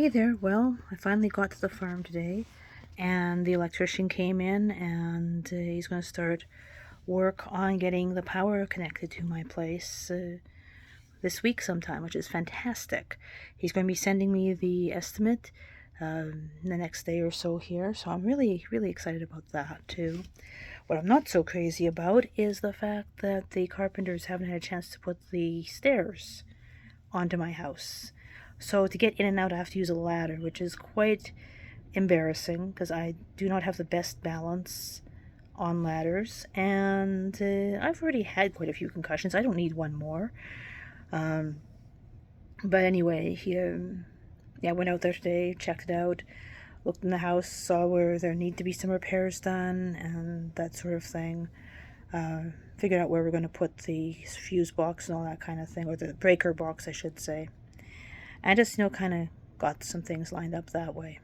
Hey there. Well, I finally got to the farm today, and the electrician came in, and he's going to start work on getting the power connected to my place this week sometime, which is fantastic. He's going to be sending me the estimate the next day or so here, so I'm really, really excited about that too. What I'm not so crazy about is the fact that the carpenters haven't had a chance to put the stairs onto my house. So to get in and out, I have to use a ladder, which is quite embarrassing because I do not have the best balance on ladders, and I've already had quite a few concussions. I don't need one more. Um, but anyway, yeah, I went out there today, checked it out, looked in the house, saw where there need to be some repairs done, and that sort of thing. Figured out where we're going to put the fuse box and all that kind of thing, or the breaker box, I should say. I just, kind of got some things lined up that way.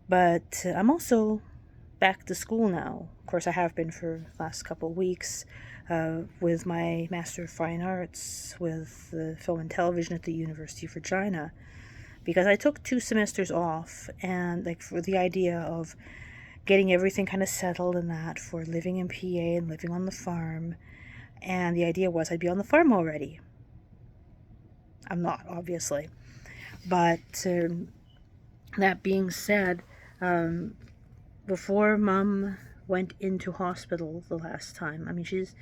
But I'm also back to school now. Of course, I have been for the last couple of weeks with my Master of Fine Arts with film and television at the University of Regina, because I took 2 semesters off, and for the idea of getting everything kind of settled and that for living in PA and living on the farm. And the idea was I'd be on the farm already. I'm not, obviously. But that being said, before Mom went into hospital the last time, she's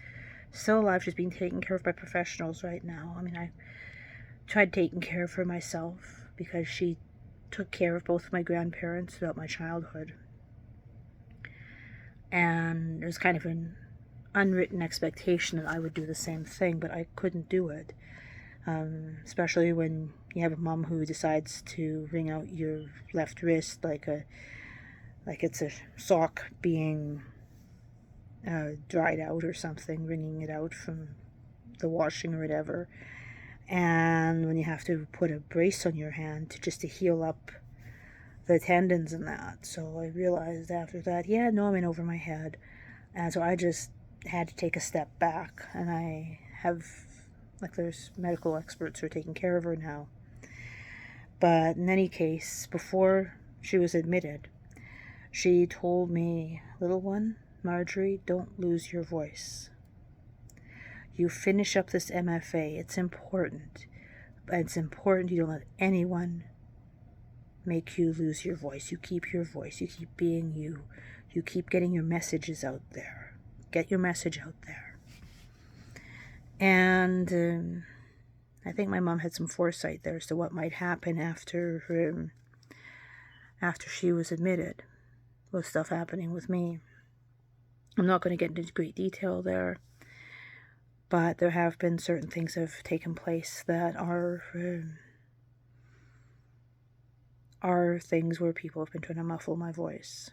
still alive. She's being taken care of by professionals right now. I tried taking care of her myself because she took care of both of my grandparents throughout my childhood. And there's kind of an unwritten expectation that I would do the same thing, but I couldn't do it. Especially when you have a mom who decides to wring out your left wrist like it's a sock being dried out or something, wringing it out from the washing or whatever. And when you have to put a brace on your hand to heal up the tendons and that. So I realized after that, I'm in over my head. And so I just had to take a step back, and I have, there's medical experts who are taking care of her now. But in any case, before she was admitted, she told me, "Little one, Marjorie, don't lose your voice. You finish up this MFA. It's important. It's important you don't let anyone make you lose your voice. You keep your voice. You keep being you. You keep getting your messages out there. Get your message out there." And I think my mom had some foresight there as to what might happen after she was admitted, with stuff happening with me. I'm not going to get into great detail there, but there have been certain things that have taken place that are things where people have been trying to muffle my voice.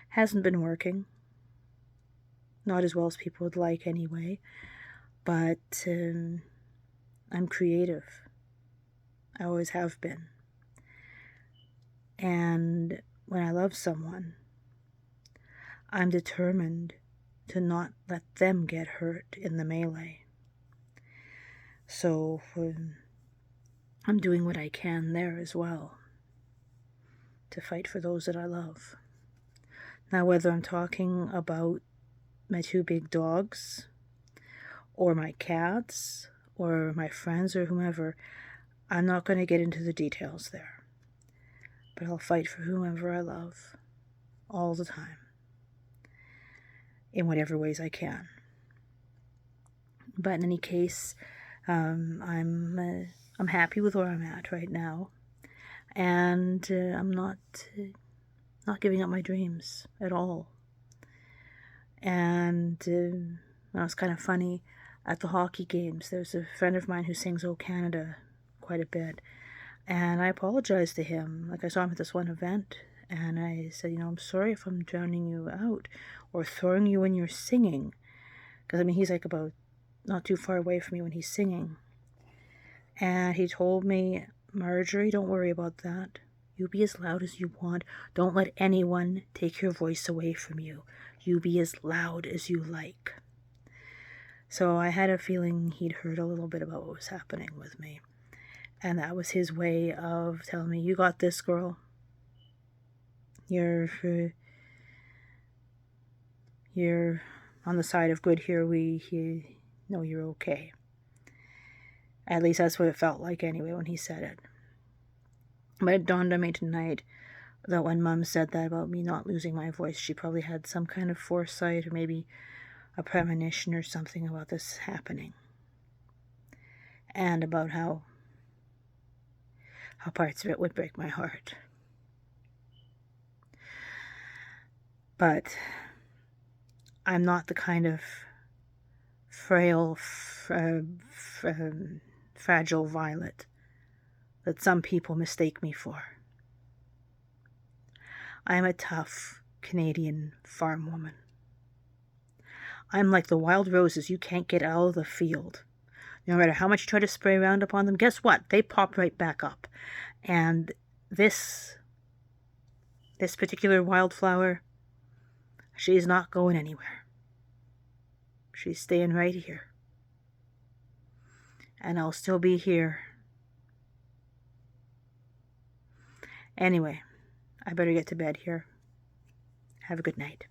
Hasn't been working. Not as well as people would like anyway, but I'm creative. I always have been. And when I love someone, I'm determined to not let them get hurt in the melee. So I'm doing what I can there as well to fight for those that I love. Now, whether I'm talking about my 2 big dogs, or my cats, or my friends, or whomever, I'm not going to get into the details there. But I'll fight for whomever I love, all the time, in whatever ways I can. But in any case, I'm happy with where I'm at right now, and I'm not giving up my dreams at all. And that was kind of funny. At the hockey games, there's a friend of mine who sings "O Canada" quite a bit, and I apologized to him. I saw him at this one event, and I said, I'm sorry if I'm drowning you out or throwing you when you're singing, because he's about not too far away from me when he's singing. And he told me, "Marjorie, don't worry about that. You be as loud as you want. Don't let anyone take your voice away from you. You be as loud as you like." So I had a feeling he'd heard a little bit about what was happening with me. And that was his way of telling me, you got this, girl. You're on the side of good here. We know you're okay. At least that's what it felt like anyway when he said it. But it dawned on me tonight that when Mom said that about me not losing my voice, she probably had some kind of foresight or maybe a premonition or something about this happening. And about how parts of it would break my heart. But I'm not the kind of frail, fragile violet that some people mistake me for. I am a tough Canadian farm woman. I'm like the wild roses you can't get out of the field. No matter how much you try to spray Roundup on them, guess what? They pop right back up. And this particular wildflower, she's not going anywhere. She's staying right here. And I'll still be here. Anyway, I better get to bed here. Have a good night.